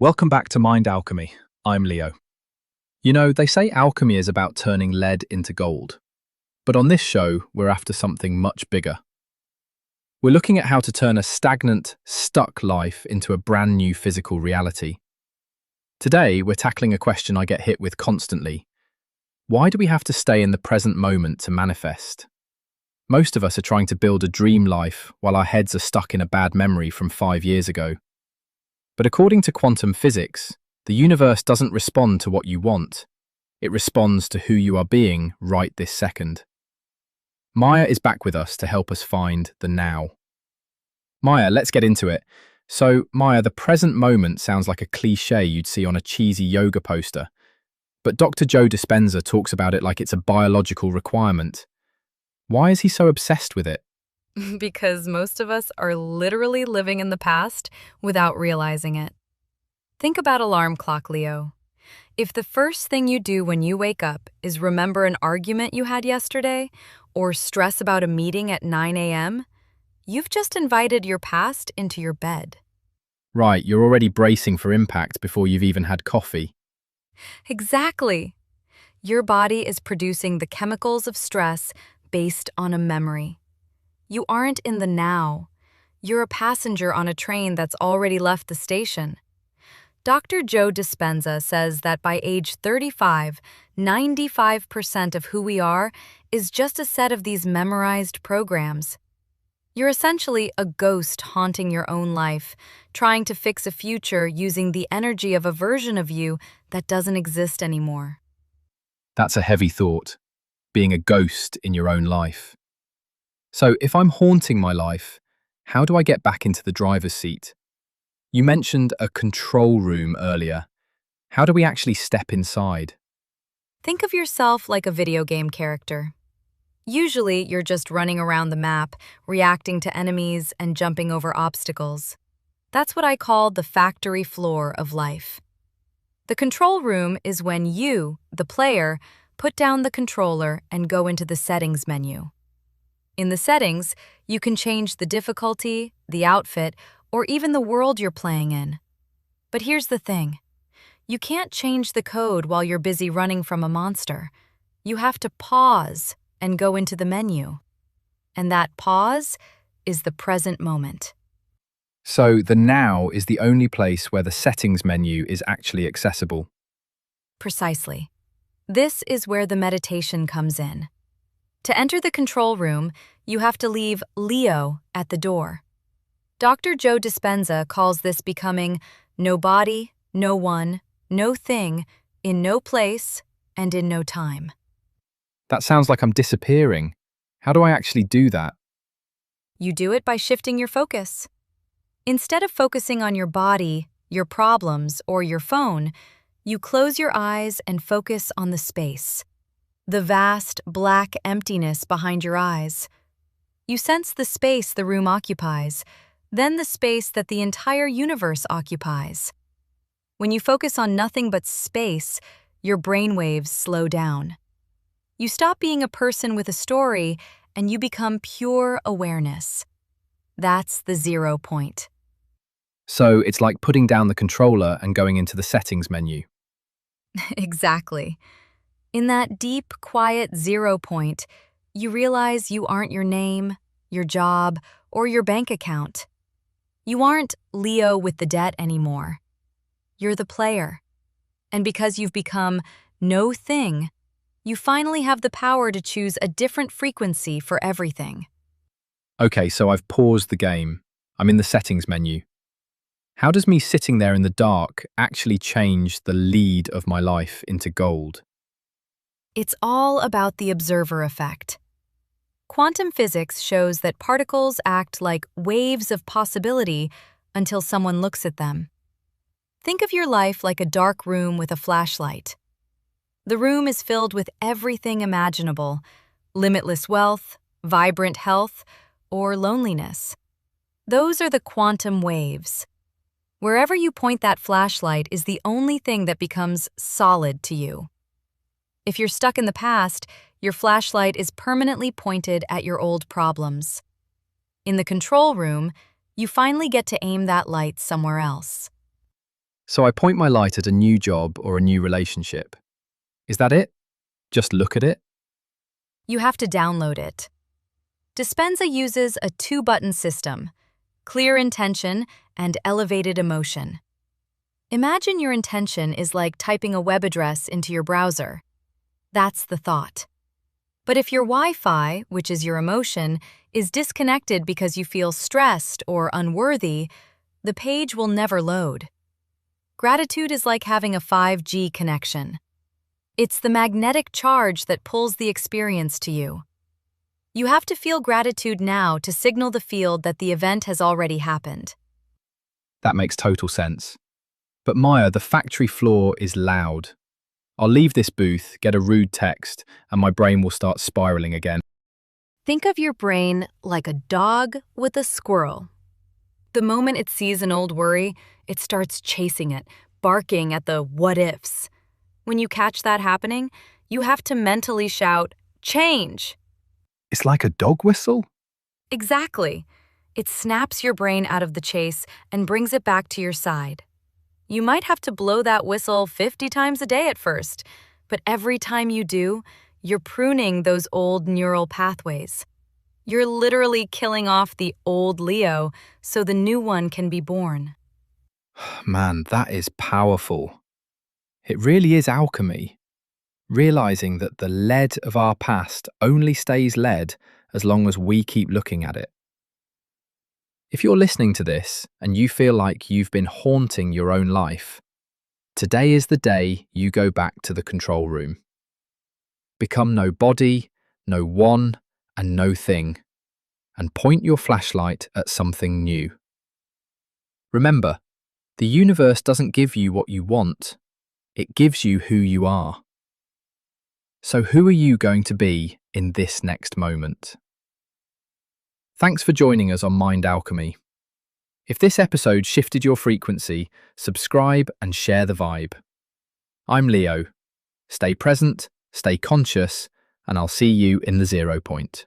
Welcome back to Mind Alchemy. I'm Leo. You know, they say alchemy is about turning lead into gold. But on this show, we're after something much bigger. We're looking at how to turn a stagnant, stuck life into a brand new physical reality. Today, we're tackling a question I get hit with constantly. Why do we have to stay in the present moment to manifest? Most of us are trying to build a dream life while our heads are stuck in a bad memory from 5 years ago. But according to quantum physics, the universe doesn't respond to what you want. It responds to who you are being right this second. Maya is back with us to help us find the now. Maya, let's get into it. So, Maya, the present moment sounds like a cliche you'd see on a cheesy yoga poster. But Dr. Joe Dispenza talks about it like it's a biological requirement. Why is he so obsessed with it? Because most of us are literally living in the past without realizing it. Think about alarm clock, Leo. If the first thing you do when you wake up is remember an argument you had yesterday or stress about a meeting at 9 a.m., you've just invited your past into your bed. Right, you're already bracing for impact before you've even had coffee. Exactly. Your body is producing the chemicals of stress based on a memory. You aren't in the now. You're a passenger on a train that's already left the station. Dr. Joe Dispenza says that by age 35, 95% of who we are is just a set of these memorized programs. You're essentially a ghost haunting your own life, trying to fix a future using the energy of a version of you that doesn't exist anymore. That's a heavy thought, being a ghost in your own life. So if I'm haunting my life, how do I get back into the driver's seat? You mentioned a control room earlier. How do we actually step inside? Think of yourself like a video game character. Usually, you're just running around the map, reacting to enemies and jumping over obstacles. That's what I call the factory floor of life. The control room is when you, the player, put down the controller and go into the settings menu. In the settings, you can change the difficulty, the outfit, or even the world you're playing in. But here's the thing. You can't change the code while you're busy running from a monster. You have to pause and go into the menu. And that pause is the present moment. So the now is the only place where the settings menu is actually accessible. Precisely. This is where the meditation comes in. To enter the control room, you have to leave Leo at the door. Dr. Joe Dispenza calls this becoming no body, no one, no thing, in no place, and in no time. That sounds like I'm disappearing. How do I actually do that? You do it by shifting your focus. Instead of focusing on your body, your problems, or your phone, you close your eyes and focus on the space. The vast, black emptiness behind your eyes. You sense the space the room occupies, then the space that the entire universe occupies. When you focus on nothing but space, your brainwaves slow down. You stop being a person with a story, and you become pure awareness. That's the 0 point. So it's like putting down the controller and going into the settings menu. Exactly. In that deep, quiet 0 point, you realize you aren't your name, your job, or your bank account. You aren't Leo with the debt anymore. You're the player. And because you've become no thing, you finally have the power to choose a different frequency for everything. Okay, so I've paused the game. I'm in the settings menu. How does me sitting there in the dark actually change the lead of my life into gold? It's all about the observer effect. Quantum physics shows that particles act like waves of possibility until someone looks at them. Think of your life like a dark room with a flashlight. The room is filled with everything imaginable: limitless wealth, vibrant health, or loneliness. Those are the quantum waves. Wherever you point that flashlight is the only thing that becomes solid to you. If you're stuck in the past, your flashlight is permanently pointed at your old problems. In the control room, you finally get to aim that light somewhere else. So I point my light at a new job or a new relationship. Is that it? Just look at it? You have to download it. Dispenza uses a 2-button system: clear intention and elevated emotion. Imagine your intention is like typing a web address into your browser. That's the thought. But if your Wi-Fi, which is your emotion, is disconnected because you feel stressed or unworthy, the page will never load. Gratitude is like having a 5G connection. It's the magnetic charge that pulls the experience to you. You have to feel gratitude now to signal the field that the event has already happened. That makes total sense. But Maya, the factory floor is loud. I'll leave this booth, get a rude text, and my brain will start spiraling again. Think of your brain like a dog with a squirrel. The moment it sees an old worry, it starts chasing it, barking at the what-ifs. When you catch that happening, you have to mentally shout, "Change!" It's like a dog whistle? Exactly. It snaps your brain out of the chase and brings it back to your side. You might have to blow that whistle 50 times a day at first, but every time you do, you're pruning those old neural pathways. You're literally killing off the old Leo so the new one can be born. Man, that is powerful. It really is alchemy. Realizing that the lead of our past only stays lead as long as we keep looking at it. If you're listening to this and you feel like you've been haunting your own life, today is the day you go back to the control room. Become no body, no one, and no thing, and point your flashlight at something new. Remember, the universe doesn't give you what you want, it gives you who you are. So who are you going to be in this next moment? Thanks for joining us on Mind Alchemy. If this episode shifted your frequency, subscribe and share the vibe. I'm Leo. Stay present, stay conscious, and I'll see you in the 0 point.